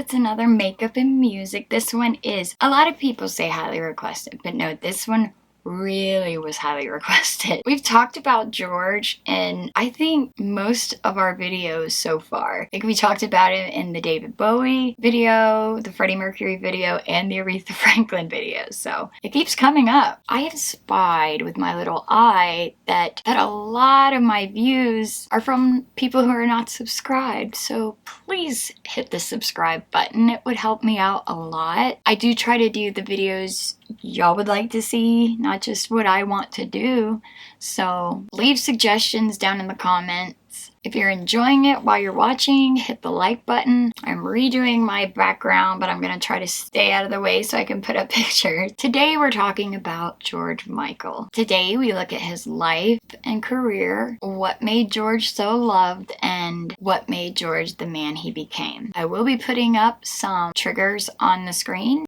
it's another makeup and music. This one is, a lot of people say highly requested, but no, this one really was highly requested. We've talked about George in, I think, most of our videos so far. Like, we talked about it in the David Bowie video, the Freddie Mercury video, and the Aretha Franklin video, so it keeps coming up. I have spied with my little eye that a lot of my views are from people who are not subscribed, so please hit the subscribe button. It would help me out a lot. I do try to do the videos y'all would like to see, not just what I want to do. So leave suggestions down in the comments. If you're enjoying it while you're watching, hit the like button. I'm redoing my background, but I'm going to try to stay out of the way so I can put up pictures. Today we're talking about George Michael. Today we look at his life and career, what made George so loved, and what made George the man he became. I will be putting up some triggers on the screen.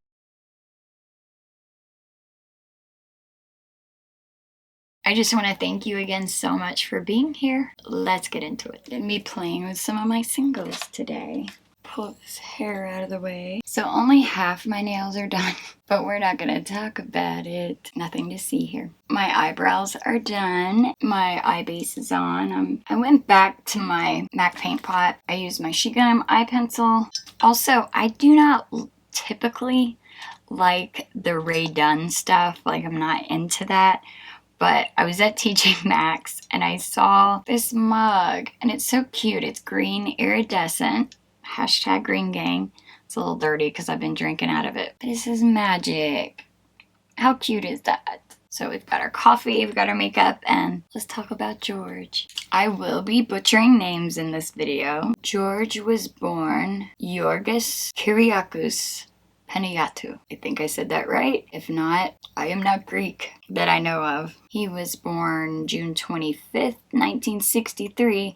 I just want to thank you again so much for being here. Let's get into it. And me playing with some of my singles today. Pull this hair out of the way. So only half my nails are done, but we're not going to talk about it. Nothing to see here. My eyebrows are done. My eye base is on. I went back to my MAC paint pot. I used my Sheet Gum eye pencil. Also, I do not typically like the Ray Dunn stuff. Like, I'm not into that. But I was at TJ Maxx and I saw this mug and it's so cute. It's green iridescent, hashtag green gang. It's a little dirty because I've been drinking out of it. But it says magic. How cute is that? So we've got our coffee, we've got our makeup, and let's talk about George. I will be butchering names in this video. George was born Yorgos Kyriakos Panagiatou. I think I said that right. If not, I am not Greek that I know of. He was born June 25th, 1963,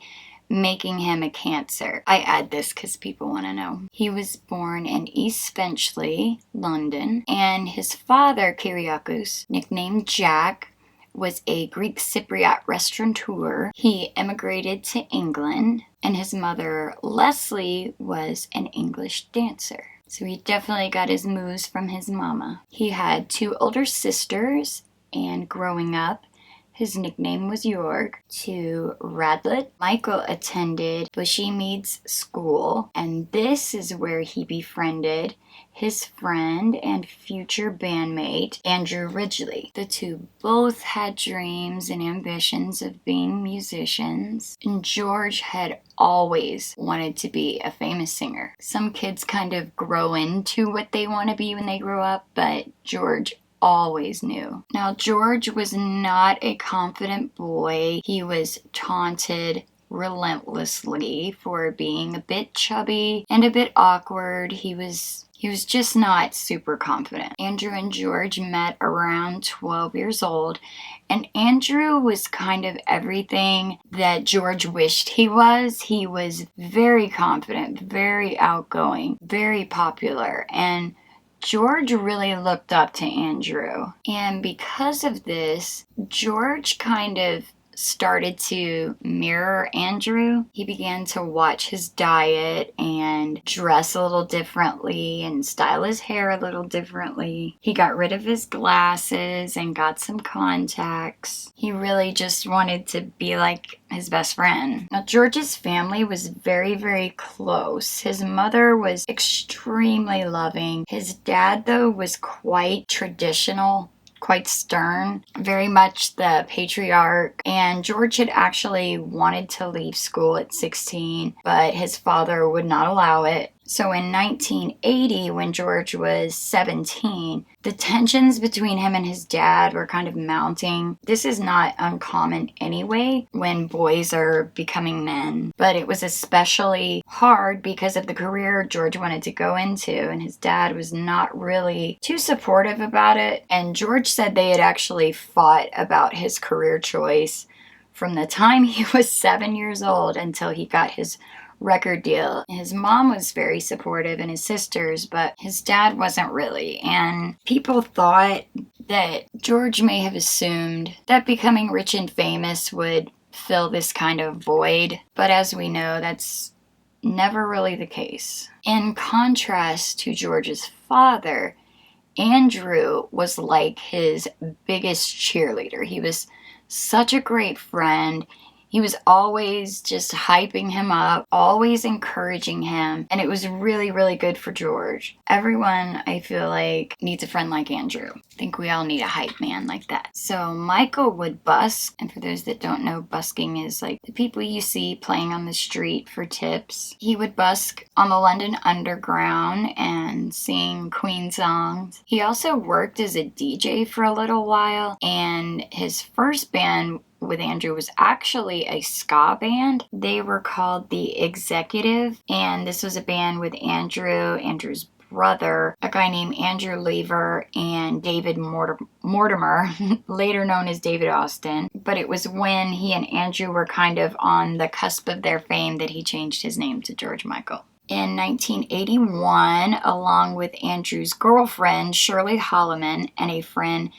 making him a Cancer. I add this because people want to know. He was born in East Finchley, London, and his father, Kyriakos, nicknamed Jack, was a Greek Cypriot restaurateur. He immigrated to England, and his mother, Leslie, was an English dancer. So he definitely got his moves from his mama. He had 2 older sisters, and growing up, his nickname was Jorg. To Radlett, Michael attended Bushy Meads School, and this is where he befriended his friend and future bandmate, Andrew Ridgeley. The two both had dreams and ambitions of being musicians, and George had always wanted to be a famous singer. Some kids kind of grow into what they want to be when they grow up, but George always knew. Now, George was not a confident boy. He was taunted relentlessly for being a bit chubby and a bit awkward. He was just not super confident. Andrew and George met around 12 years old, and Andrew was kind of everything that George wished he was. He was very confident, very outgoing, very popular, and George really looked up to Andrew. And because of this, George kind of started to mirror Andrew. He began to watch his diet and dress a little differently and style his hair a little differently. He got rid of his glasses and got some contacts. He really just wanted to be like his best friend. Now, George's family was very, very close. His mother was extremely loving. His dad, though, was quite traditional, quite stern, very much the patriarch, and George had actually wanted to leave school at 16, but his father would not allow it. So in 1980, when George was 17, the tensions between him and his dad were kind of mounting. This is not uncommon anyway when boys are becoming men, but it was especially hard because of the career George wanted to go into, and his dad was not really too supportive about it. And George said they had actually fought about his career choice from the time he was 7 years old until he got his record deal. His mom was very supportive and his sisters, but his dad wasn't really. And people thought that George may have assumed that becoming rich and famous would fill this kind of void. But as we know, that's never really the case. In contrast to George's father, Andrew was like his biggest cheerleader. He was such a great friend. He was always just hyping him up, always encouraging him, and it was really, really good for George. Everyone, I feel like, needs a friend like Andrew. I think we all need a hype man like that. So Michael would busk, and for those that don't know, busking is like the people you see playing on the street for tips. He would busk on the London Underground and sing Queen songs. He also worked as a DJ for a little while, and his first band with Andrew was actually a ska band. They were called The Executive, and this was a band with Andrew's brother, a guy named Andrew Lever, and David Mortimer, later known as David Austin. But it was when he and Andrew were kind of on the cusp of their fame that he changed his name to George Michael. In 1981, along with Andrew's girlfriend, Shirley Holloman, and a friend,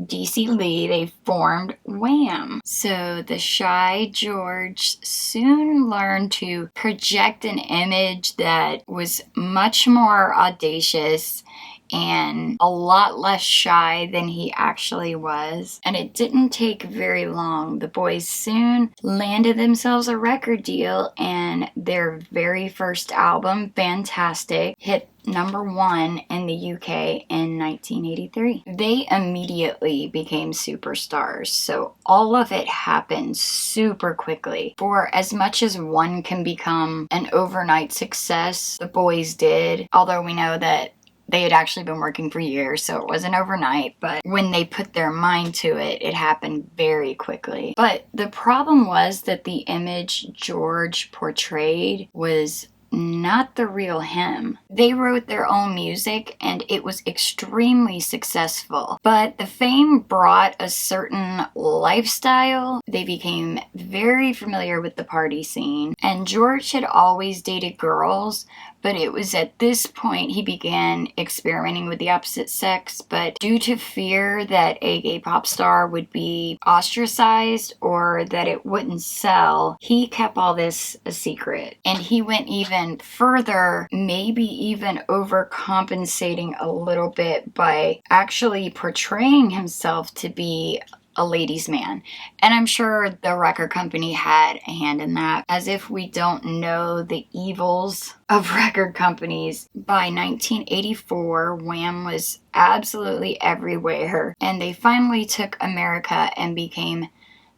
DC Lee, they formed Wham. So the shy George soon learned to project an image that was much more audacious and a lot less shy than he actually was. And it didn't take very long. The boys soon landed themselves a record deal, and their very first album, Fantastic, hit #1 in the UK in 1983. They immediately became superstars, so all of it happened super quickly. For as much as one can become an overnight success, the boys did, although we know that they had actually been working for years, so it wasn't overnight, but when they put their mind to it, it happened very quickly. But the problem was that the image George portrayed was not the real him. They wrote their own music and it was extremely successful, but the fame brought a certain lifestyle. They became very familiar with the party scene, and George had always dated girls, but it was at this point he began experimenting with the opposite sex. But due to fear that a gay pop star would be ostracized or that it wouldn't sell, he kept all this a secret. And he went even further, maybe even overcompensating a little bit by actually portraying himself to be a ladies' man. And I'm sure the record company had a hand in that, as if we don't know the evils of record companies. By 1984, Wham was absolutely everywhere, and they finally took America and became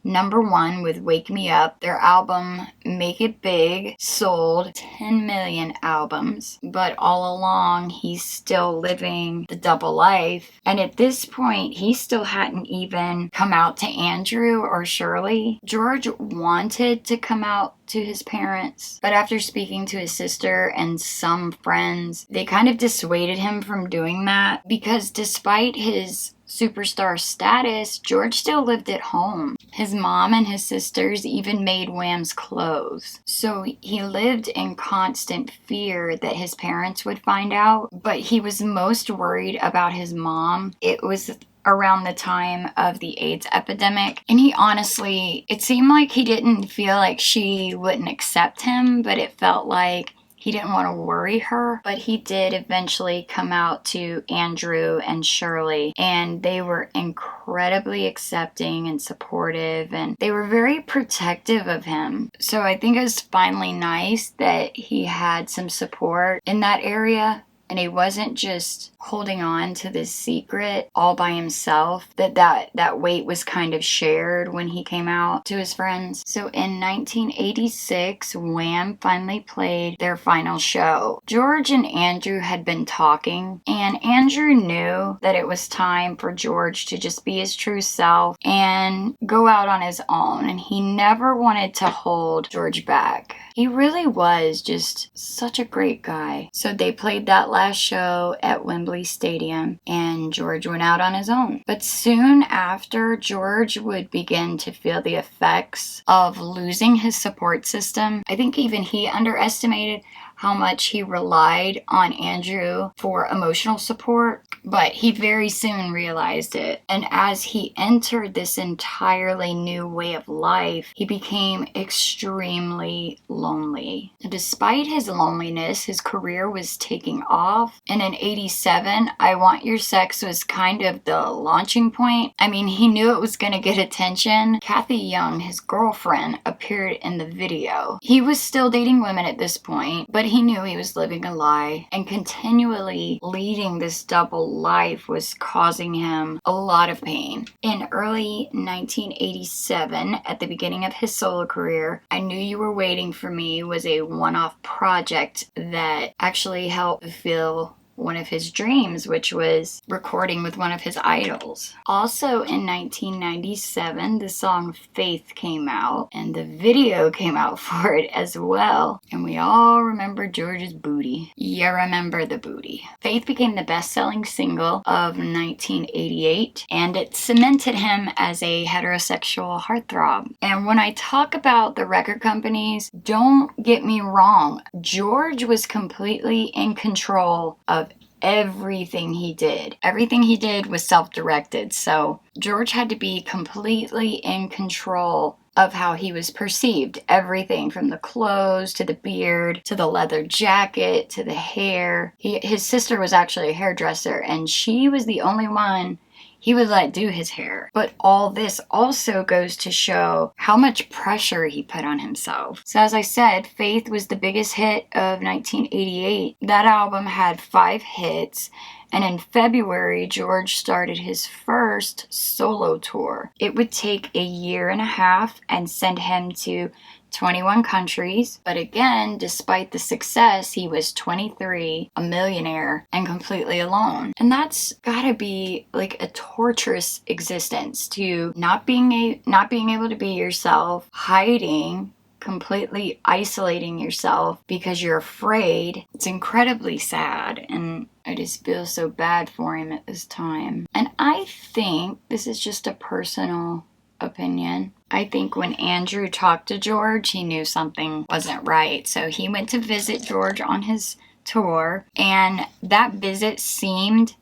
#1 with Wake Me Up. Their album, Make It Big, sold 10 million albums, but all along he's still living the double life. And at this point, he still hadn't even come out to Andrew or Shirley. George wanted to come out to his parents, but after speaking to his sister and some friends, they kind of dissuaded him from doing that, because despite his superstar status, George still lived at home. His mom and his sisters even made Wham's clothes. So he lived in constant fear that his parents would find out, but he was most worried about his mom. It was around the time of the AIDS epidemic, and he honestly, it seemed like he didn't feel like she wouldn't accept him, but it felt like he didn't want to worry her. But he did eventually come out to Andrew and Shirley, and they were incredibly accepting and supportive, and they were very protective of him. So I think it was finally nice that he had some support in that area, and he wasn't just holding on to this secret all by himself, that weight was kind of shared when he came out to his friends. So in 1986, Wham finally played their final show. George and Andrew had been talking, and Andrew knew that it was time for George to just be his true self and go out on his own, and he never wanted to hold George back. He really was just such a great guy. So they played that last show at Wembley Stadium, and George went out on his own. But soon after, George would begin to feel the effects of losing his support system. I think even he underestimated how much he relied on Andrew for emotional support, but he very soon realized it. And as he entered this entirely new way of life, he became extremely lonely. Despite his loneliness, his career was taking off. And in '87, I Want Your Sex was kind of the launching point. I mean, he knew it was going to get attention. Kathy Young, his girlfriend, appeared in the video. He was still dating women at this point, but he knew he was living a lie, and continually leading this double life was causing him a lot of pain. In early 1987, at the beginning of his solo career, I Knew You Were Waiting for Me was a one-off project that actually helped fulfill one of his dreams, which was recording with one of his idols. Also in 1997, the song Faith came out, and the video came out for it as well. And we all remember George's booty. You remember the booty. Faith became the best-selling single of 1988, and it cemented him as a heterosexual heartthrob. And when I talk about the record companies, don't get me wrong, George was completely in control of everything he did. Everything he did was self-directed, so George had to be completely in control of how he was perceived. Everything from the clothes to the beard to the leather jacket to the hair. His sister was actually a hairdresser, and she was the only one he would let do his hair. But all this also goes to show how much pressure he put on himself. So as I said, Faith was the biggest hit of 1988. That album had 5 hits. And in February, George started his first solo tour. It would take a year and a half and send him to 21 countries. But again, despite the success, he was 23, a millionaire, and completely alone. And that's gotta be like a torturous existence, to not being able to be yourself, hiding, completely isolating yourself because you're afraid. It's incredibly sad, and I just feel so bad for him at this time. And I think this is just a personal opinion. I think when Andrew talked to George, he knew something wasn't right. So he went to visit George on his tour, and that visit seemed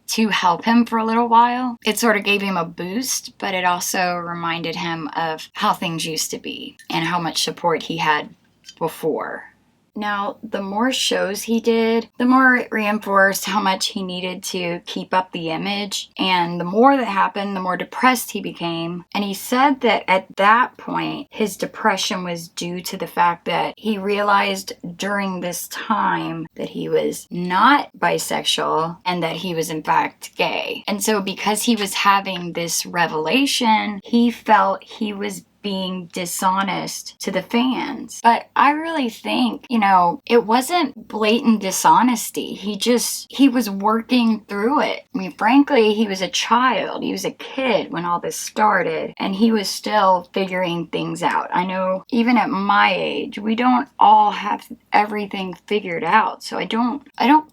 to help him for a little while. It sort of gave him a boost, but it also reminded him of how things used to be and how much support he had before. Now, the more shows he did, the more it reinforced how much he needed to keep up the image. And the more that happened, the more depressed he became. And he said that at that point, his depression was due to the fact that he realized during this time that he was not bisexual and that he was in fact gay. And so because he was having this revelation, he felt he was being dishonest to the fans. But I really think, it wasn't blatant dishonesty. He was working through it. I mean, frankly, he was a child. He was a kid when all this started, and he was still figuring things out. I know even at my age, we don't all have everything figured out. So I don't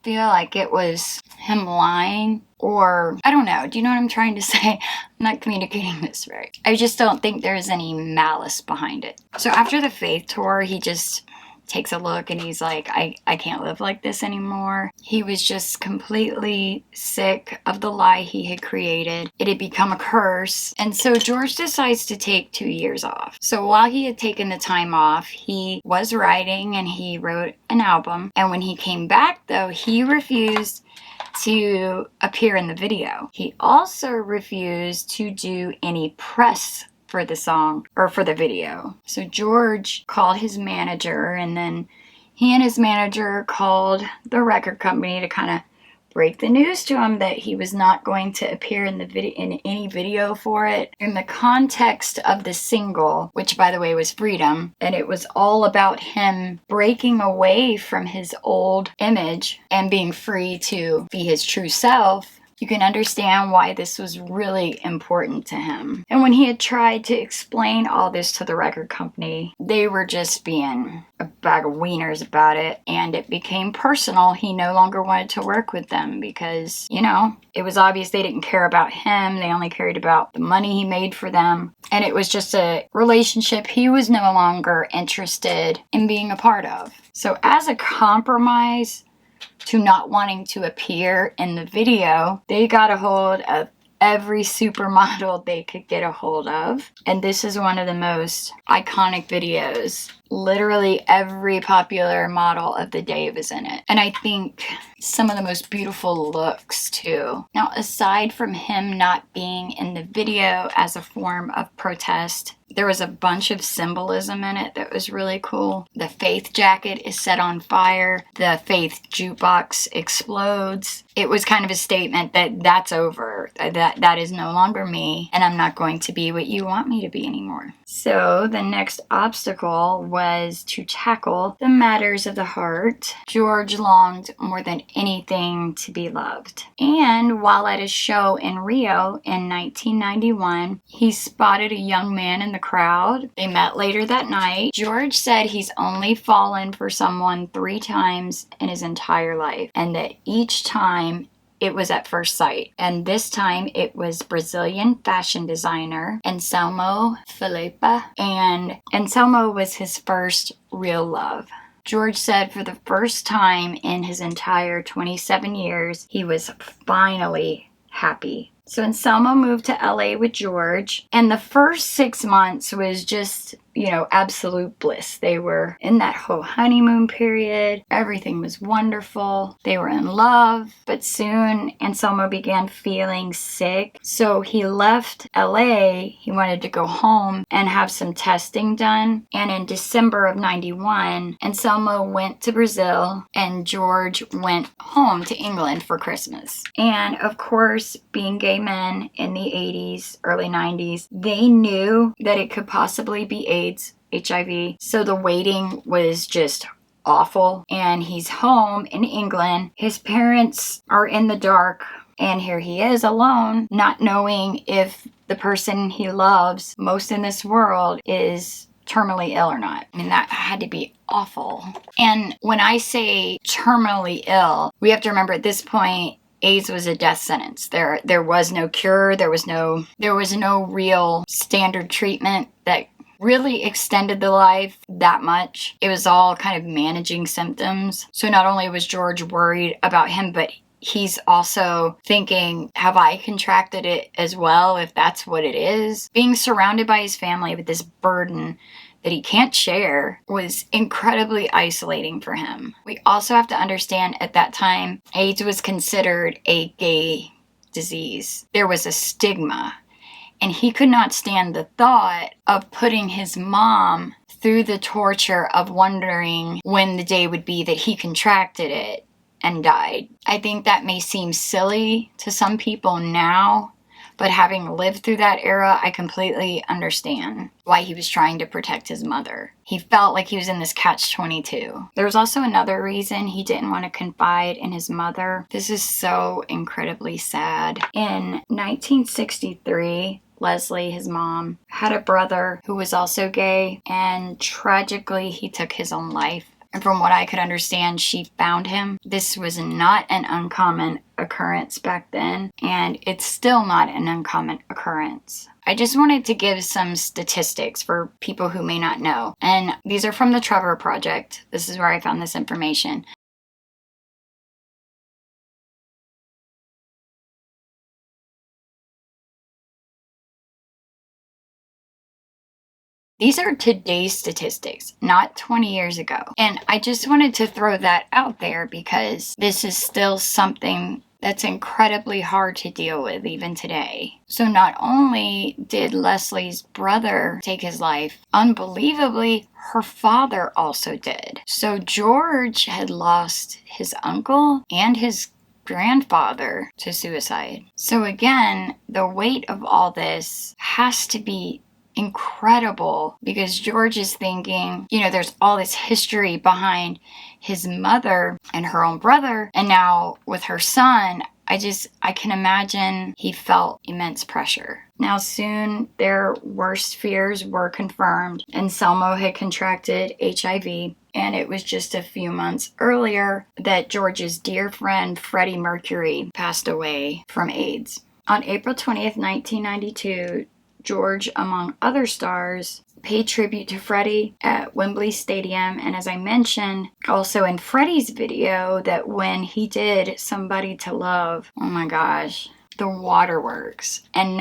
feel like it was him lying. Or, I don't know, do you know what I'm trying to say? I'm not communicating this right. I just don't think there's any malice behind it. So after the Faith tour, he just takes a look and he's like, I can't live like this anymore. He was just completely sick of the lie he had created. It had become a curse. And so George decides to take 2 years off. So while he had taken the time off, he was writing and he wrote an album. And when he came back, though, he refused to appear in the video. He also refused to do any press for the song or for the video. So George called his manager, and then he and his manager called the record company to kind of break the news to him that he was not going to appear in any video for it. In the context of the single, which by the way was Freedom, and it was all about him breaking away from his old image and being free to be his true self, you can understand why this was really important to him. And when he had tried to explain all this to the record company, they were just being a bag of wieners about it, and it became personal. He no longer wanted to work with them because, you know, it was obvious they didn't care about him. They only cared about the money he made for them. And it was just a relationship he was no longer interested in being a part of. So as a compromise to not wanting to appear in the video, they got a hold of every supermodel they could get a hold of. And this is one of the most iconic videos. Literally every popular model of the day was in it. And I think some of the most beautiful looks too. Now, aside from him not being in the video as a form of protest, there was a bunch of symbolism in it that was really cool. The Faith jacket is set on fire. The Faith jukebox explodes. It was kind of a statement that that's over. That is no longer me, and I'm not going to be what you want me to be anymore. So the next obstacle was to tackle the matters of the heart. George longed more than anything to be loved. And while at a show in Rio in 1991, he spotted a young man in the crowd. They met later that night. George said he's only fallen for someone 3 times in his entire life, and that each time it was at first sight. And this time it was Brazilian fashion designer Anselmo Felipe, and Anselmo was his first real love. George said for the first time in his entire 27 years, he was finally happy. So Anselmo moved to LA with George, and the first 6 months was just, you know, absolute bliss. They were in that whole honeymoon period. Everything was wonderful. They were in love, but soon Anselmo began feeling sick. So he left LA. He wanted to go home and have some testing done. And in December of 91, Anselmo went to Brazil and George went home to England for Christmas. And of course, being gay men in the 80s, early 90s, they knew that it could possibly be AIDS, HIV. So the waiting was just awful. And he's home in England. His parents are in the dark. And here he is alone, not knowing if the person he loves most in this world is terminally ill or not. I mean, that had to be awful. And when I say terminally ill, we have to remember at this point, AIDS was a death sentence. There was no cure. There was no real standard treatment that really extended the life that much. It was all kind of managing symptoms. So not only was George worried about him, but he's also thinking, have I contracted it as well, if that's what it is? Being surrounded by his family with this burden that he can't share was incredibly isolating for him. We also have to understand at that time, AIDS was considered a gay disease. There was a stigma, and he could not stand the thought of putting his mom through the torture of wondering when the day would be that he contracted it and died. I think that may seem silly to some people now, but having lived through that era, I completely understand why he was trying to protect his mother. He felt like he was in this catch-22. There was also another reason he didn't want to confide in his mother. This is so incredibly sad. In 1963, Leslie, his mom, had a brother who was also gay, and tragically, he took his own life. And from what I could understand, she found him. This was not an uncommon occurrence back then, and it's still not an uncommon occurrence. I just wanted to give some statistics for people who may not know. And these are from the Trevor Project. This is where I found this information. These are today's statistics, not 20 years ago. And I just wanted to throw that out there because this is still something that's incredibly hard to deal with even today. So not only did Leslie's brother take his life, unbelievably, her father also did. So George had lost his uncle and his grandfather to suicide. So again, the weight of all this has to be incredible because George is thinking, you know, there's all this history behind his mother and her own brother, and now with her son, I can imagine he felt immense pressure. Now soon their worst fears were confirmed. Anselmo had contracted HIV, and it was just a few months earlier that George's dear friend Freddie Mercury passed away from AIDS. On April 20th, 1992, George, among other stars, paid tribute to Freddie at Wembley Stadium. And as I mentioned, also in Freddie's video, that when he did Somebody to Love, oh my gosh, the waterworks. And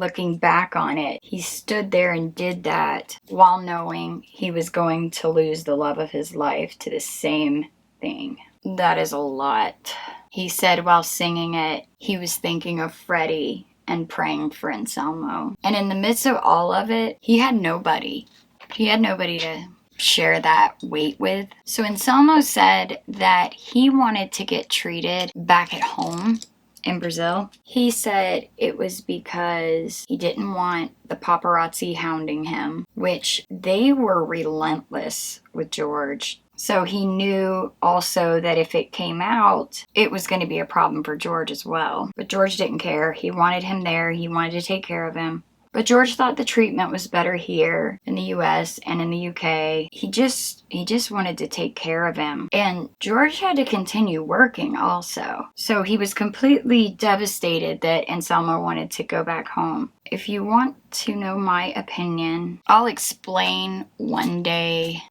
looking back on it, he stood there and did that while knowing he was going to lose the love of his life to the same thing. That is a lot. He said while singing it, he was thinking of Freddie and praying for Anselmo. And in the midst of all of it, he had nobody. He had nobody to share that weight with. So Anselmo said that he wanted to get treated back at home in Brazil. He said it was because he didn't want the paparazzi hounding him, which they were relentless with George. So he knew also that if it came out, it was going to be a problem for George as well. But George didn't care. He wanted him there. He wanted to take care of him. But George thought the treatment was better here in the US and in the UK. He just wanted to take care of him. And George had to continue working also. So he was completely devastated that Anselmo wanted to go back home. If you want to know my opinion, I'll explain one day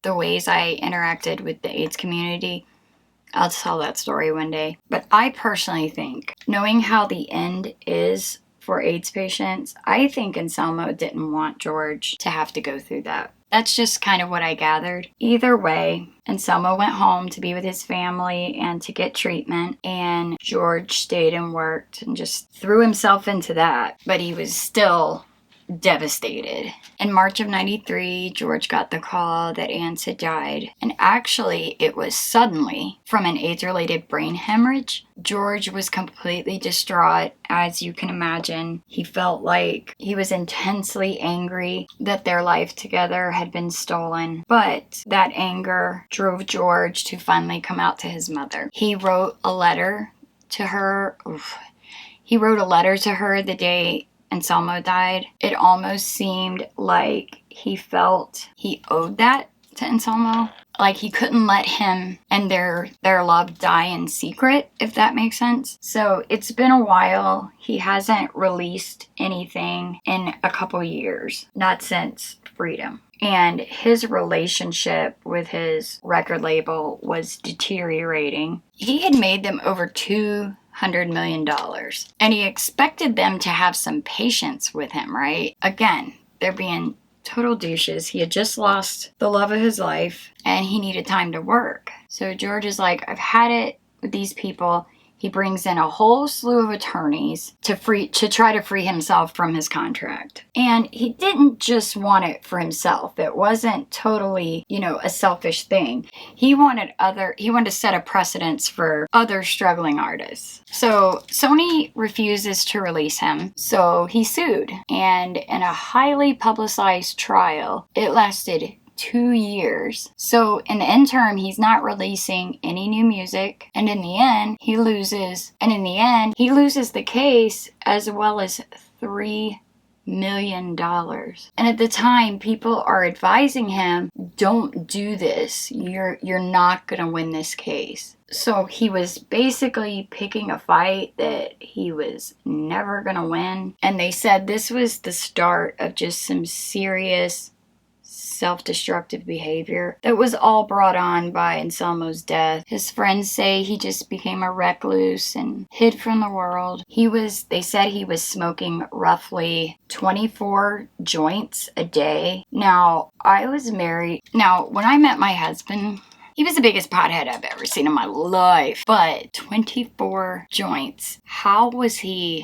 the ways I interacted with the AIDS community. I'll tell that story one day. But I personally think, knowing how the end is for AIDS patients, I think Anselmo didn't want George to have to go through that. That's just kind of what I gathered. Either way, Anselmo went home to be with his family and to get treatment, and George stayed and worked and just threw himself into that. But he was still devastated. In March of 93, George got the call that Ans had died. And actually, it was suddenly from an AIDS-related brain hemorrhage. George was completely distraught, as you can imagine. He felt like he was intensely angry that their life together had been stolen. But that anger drove George to finally come out to his mother. He wrote a letter to her. He wrote a letter to her the day Anselmo died. It almost seemed like he felt he owed that to Anselmo. Like he couldn't let him and their love die in secret, if that makes sense. So it's been a while. He hasn't released anything in a couple years. Not since Freedom. And his relationship with his record label was deteriorating. He had made them over $200 million. And he expected them to have some patience with him, right? Again, they're being total douches. He had just lost the love of his life and he needed time to work. So George is like, I've had it with these people. He brings in a whole slew of attorneys to try to free himself from his contract. And he didn't just want it for himself. It wasn't totally, a selfish thing. He wanted to set a precedence for other struggling artists. So Sony refuses to release him. So he sued. And in a highly publicized trial, it lasted 2 years. So in the interim, he's not releasing any new music. And in the end, he loses the case as well as $3 million. And at the time, people are advising him, don't do this. You're not going to win this case. So he was basically picking a fight that he was never going to win. And they said this was the start of just some serious self-destructive behavior that was all brought on by Anselmo's death. His friends say he just became a recluse and hid from the world. They said he was smoking roughly 24 joints a day. Now, I was married. Now, when I met my husband, he was the biggest pothead I've ever seen in my life. But 24 joints. How was he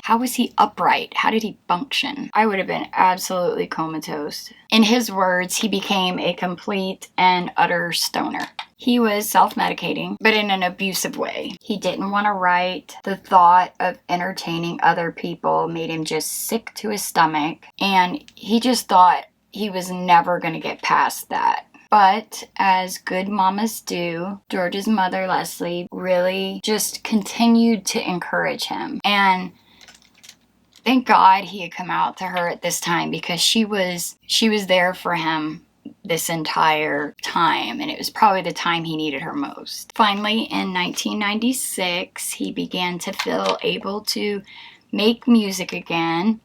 upright? How did he function? I would have been absolutely comatose. In his words, he became a complete and utter stoner. He was self-medicating, but in an abusive way. He didn't want to write. The thought of entertaining other people made him just sick to his stomach. And he just thought he was never going to get past that. But as good mamas do, George's mother, Leslie, really just continued to encourage him. And thank God he had come out to her at this time, because she was there for him this entire time, and it was probably the time he needed her most. Finally, in 1996, he began to feel able to make music again,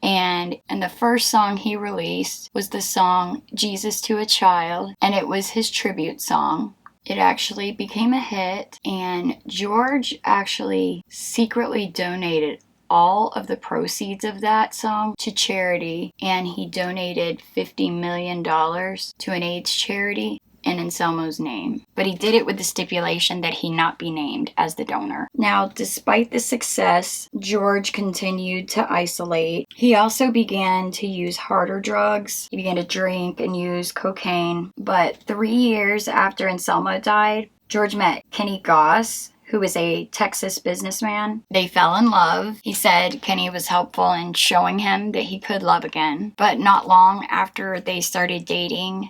and the first song he released was the song Jesus to a Child, and it was his tribute song. It actually became a hit, and George actually secretly donated all of the proceeds of that song to charity, and he donated $50 million to an AIDS charity in Anselmo's name. But he did it with the stipulation that he not be named as the donor. Now, despite the success, George continued to isolate. He also began to use harder drugs. He began to drink and use cocaine. But 3 years after Anselmo died, George met Kenny Goss, who was a Texas businessman. They fell in love. He said Kenny was helpful in showing him that he could love again. But not long after they started dating,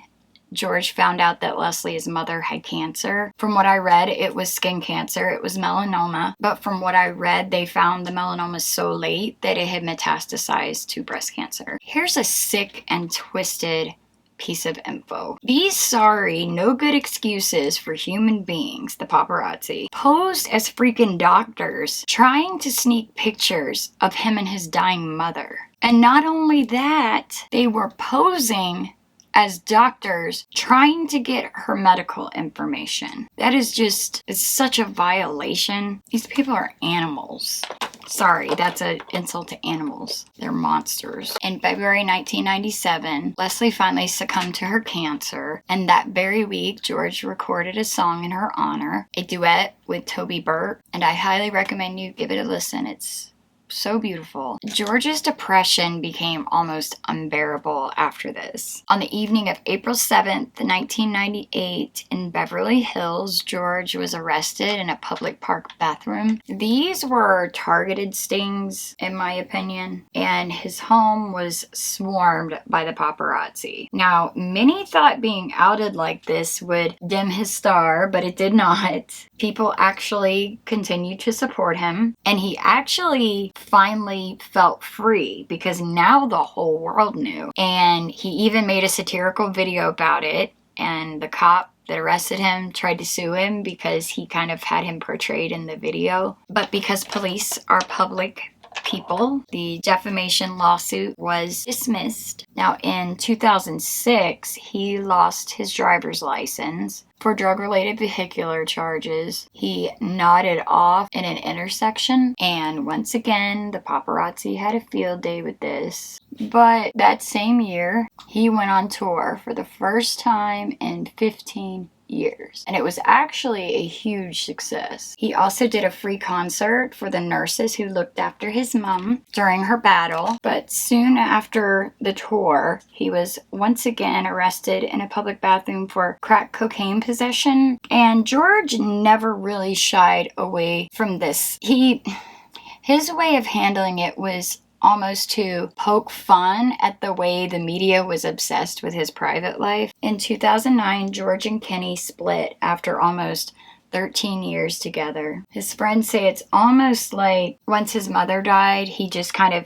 George found out that Leslie's mother had cancer. From what I read, it was skin cancer. It was melanoma. But from what I read, they found the melanoma so late that it had metastasized to breast cancer. Here's a sick and twisted piece of info. These sorry, no good excuses for human beings, the paparazzi, posed as freaking doctors trying to sneak pictures of him and his dying mother. And not only that, they were posing as doctors trying to get her medical information. That is just, it's such a violation. These people are animals. Sorry, that's an insult to animals. They're monsters. In February 1997, Leslie finally succumbed to her cancer, and that very week, George recorded a song in her honor, a duet with Toby Burt, and I highly recommend you give it a listen. It's so beautiful. George's depression became almost unbearable after this. On the evening of April 7th, 1998, in Beverly Hills, George was arrested in a public park bathroom. These were targeted stings, in my opinion, and his home was swarmed by the paparazzi. Now, many thought being outed like this would dim his star, but it did not. People actually continued to support him, and he actually finally felt free because now the whole world knew. And he even made a satirical video about it, and the cop that arrested him tried to sue him because he kind of had him portrayed in the video. But because police are public people, the defamation lawsuit was dismissed. Now, in 2006, he lost his driver's license for drug-related vehicular charges. He nodded off in an intersection, and once again, the paparazzi had a field day with this. But that same year, he went on tour for the first time in 15 years, and it was actually a huge success. He also did a free concert for the nurses who looked after his mom during her battle, but soon after the tour, he was once again arrested in a public bathroom for crack cocaine possession, and George never really shied away from this. His way of handling it was almost to poke fun at the way the media was obsessed with his private life. In 2009, George and Kenny split after almost 13 years together. His friends say it's almost like once his mother died, he just kind of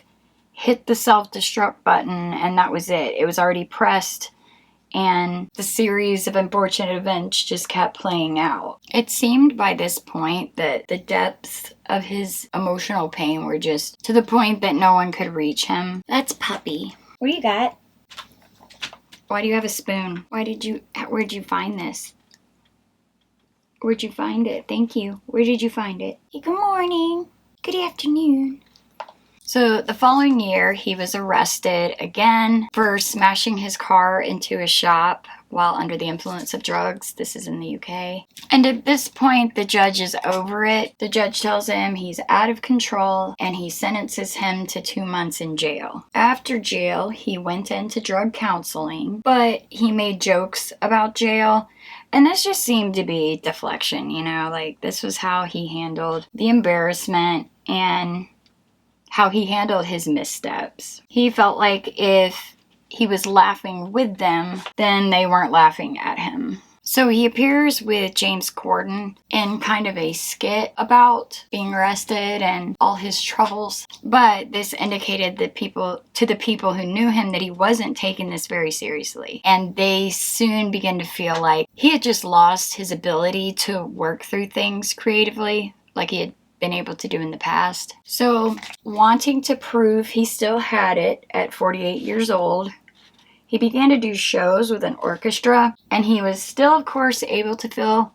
hit the self-destruct button and that was it. It was already pressed, and the series of unfortunate events just kept playing out. It seemed by this point that the depths of his emotional pain were just to the point that no one could reach him. That's Puppy. What do you got? Why do you have a spoon? Where'd you find this? Where'd you find it? Thank you. Where did you find it? Hey, good morning. Good afternoon. So the following year, he was arrested again for smashing his car into a shop while under the influence of drugs. This is in the UK. And at this point, the judge is over it. The judge tells him he's out of control and he sentences him to 2 months in jail. After jail, he went into drug counseling, but he made jokes about jail. And this just seemed to be deflection, like this was how he handled the embarrassment and how he handled his missteps. He felt like if he was laughing with them, then they weren't laughing at him. So he appears with James Corden in kind of a skit about being arrested and all his troubles. But this indicated to the people who knew him that he wasn't taking this very seriously. And they soon began to feel like he had just lost his ability to work through things creatively, like he had been able to do in the past. So, wanting to prove he still had it at 48 years old, he began to do shows with an orchestra, and he was still, of course, able to fill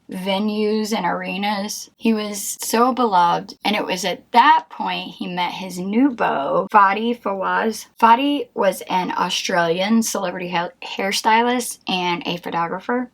venues and arenas. He was so beloved, and it was at that point he met his new beau, Fadi Fawaz. Fadi was an Australian celebrity hairstylist and a photographer.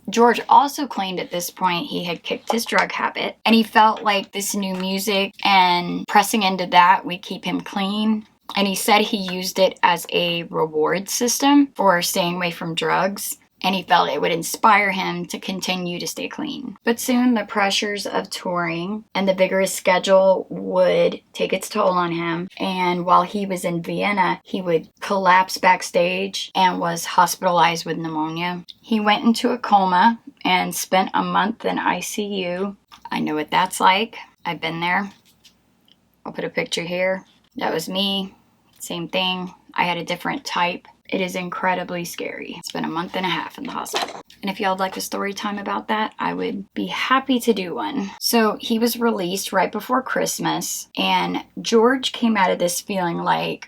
George also claimed at this point he had kicked his drug habit, and he felt like this new music and pressing into that would keep him clean. And he said he used it as a reward system for staying away from drugs. And he felt it would inspire him to continue to stay clean. But soon the pressures of touring and the vigorous schedule would take its toll on him. And while he was in Vienna, he would collapse backstage and was hospitalized with pneumonia. He went into a coma and spent a month in ICU. I know what that's like. I've been there. I'll put a picture here. That was me. Same thing. I had a different type. It is incredibly scary. It's been a month and a half in the hospital. And if y'all would like a story time about that, I would be happy to do one. So he was released right before Christmas, and George came out of this feeling like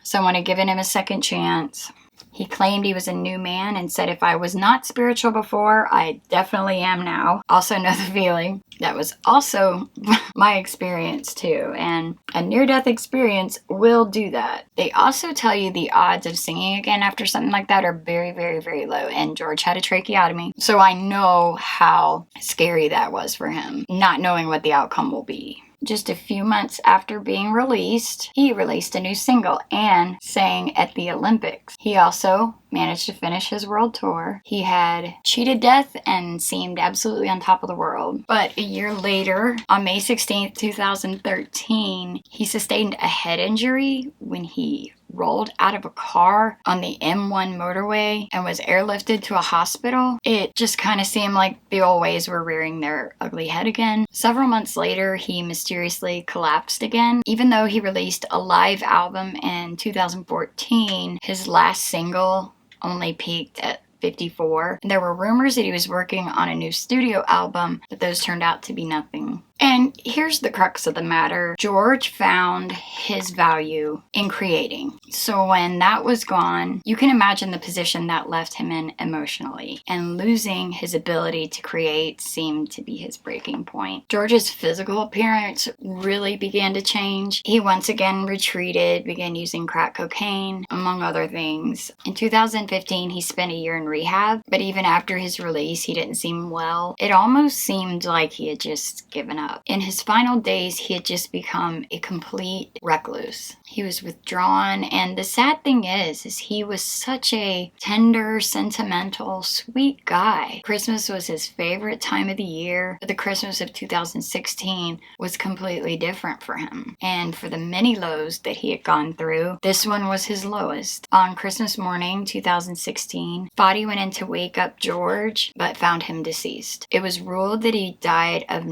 someone had given him a second chance. He claimed he was a new man and said, if I was not spiritual before, I definitely am now. Also know the feeling. That was also my experience too. And a near-death experience will do that. They also tell you the odds of singing again after something like that are very, very, very low. And George had a tracheotomy. So I know how scary that was for him, not knowing what the outcome will be. Just a few months after being released, he released a new single and sang at the Olympics. He also managed to finish his world tour. He had cheated death and seemed absolutely on top of the world. But a year later, on May 16th, 2013, he sustained a head injury when he rolled out of a car on the M1 motorway and was airlifted to a hospital. It just kind of seemed like the old ways were rearing their ugly head again. Several months later, he mysteriously collapsed again. Even though he released a live album in 2014, his last single only peaked at 54. And there were rumors that he was working on a new studio album, but those turned out to be nothing. And here's the crux of the matter. George found his value in creating. So when that was gone, you can imagine the position that left him in emotionally. And losing his ability to create seemed to be his breaking point. George's physical appearance really began to change. He once again retreated, began using crack cocaine, among other things. In 2015, he spent a year in rehab, but even after his release, he didn't seem well. It almost seemed like he had just given up. In his final days, he had just become a complete recluse. He was withdrawn, and the sad thing is he was such a tender, sentimental, sweet guy. Christmas was his favorite time of the year, but the Christmas of 2016 was completely different for him. And for the many lows that he had gone through, this one was his lowest. On Christmas morning, 2016, Fadi went in to wake up George, but found him deceased. It was ruled that he died of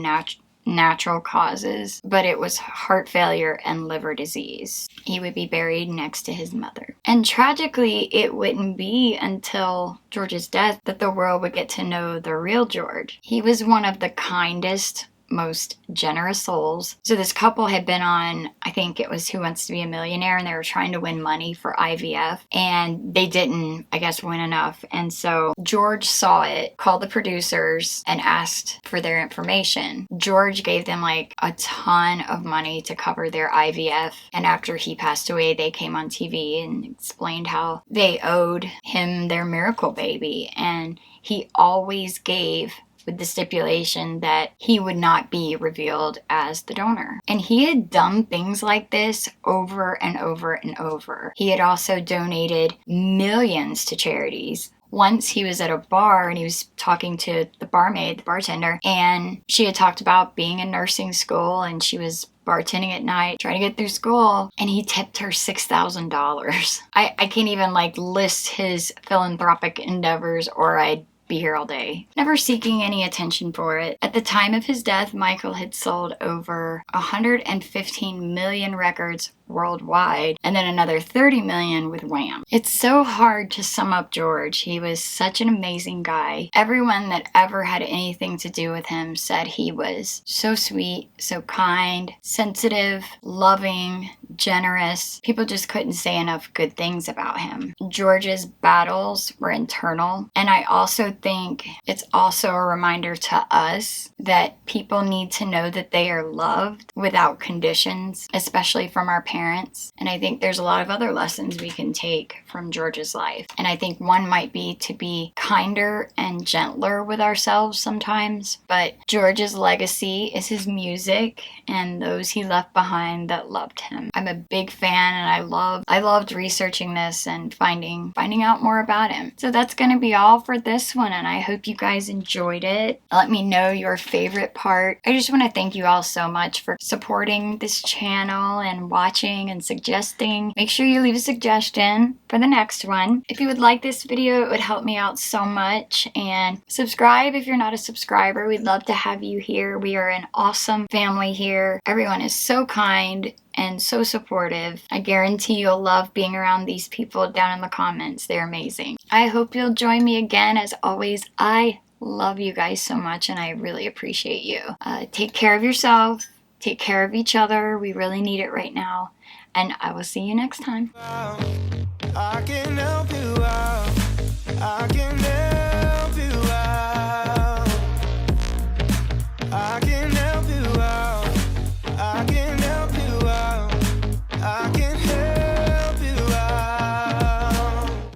natural causes, but it was heart failure and liver disease. He would be buried next to his mother. And tragically, it wouldn't be until George's death that the world would get to know the real George. He was one of the kindest, most generous souls. So this couple had been on, I think it was Who Wants to Be a Millionaire, and they were trying to win money for IVF, and they didn't, I guess, win enough. And so George saw it, called the producers, and asked for their information. George gave them like a ton of money to cover their IVF, and after he passed away, they came on TV and explained how they owed him their miracle baby, and he always gave with the stipulation that he would not be revealed as the donor. And he had done things like this over and over and over. He had also donated millions to charities. Once he was at a bar and he was talking to the barmaid, the bartender, and she had talked about being in nursing school, and she was bartending at night, trying to get through school, and he tipped her $6,000. I can't even like list his philanthropic endeavors or I'd be here all day, never seeking any attention for it. At the time of his death, Michael had sold over 115 million records worldwide, and then another 30 million with Wham. It's so hard to sum up George. He was such an amazing guy. Everyone that ever had anything to do with him said he was so sweet, so kind, sensitive, loving, generous. People just couldn't say enough good things about him. George's battles were internal, and I also think it's also a reminder to us that people need to know that they are loved without conditions, especially from our parents. And I think there's a lot of other lessons we can take from George's life. And I think one might be to be kinder and gentler with ourselves sometimes. But George's legacy is his music and those he left behind that loved him. I'm a big fan, and I loved researching this and finding out more about him. So that's going to be all for this one, and I hope you guys enjoyed it. Let me know your favorite part. I just want to thank you all so much for supporting this channel and watching and suggesting. Make sure you leave a suggestion for the next one. If you would like this video, it would help me out so much. And subscribe if you're not a subscriber. We'd love to have you here. We are an awesome family here. Everyone is so kind and so supportive. I guarantee you'll love being around these people down in the comments. They're amazing. I hope you'll join me again. As always, I love you guys so much, and I really appreciate you. Take care of yourself. Take care of each other. We really need it right now. And I will see you next time. I can't help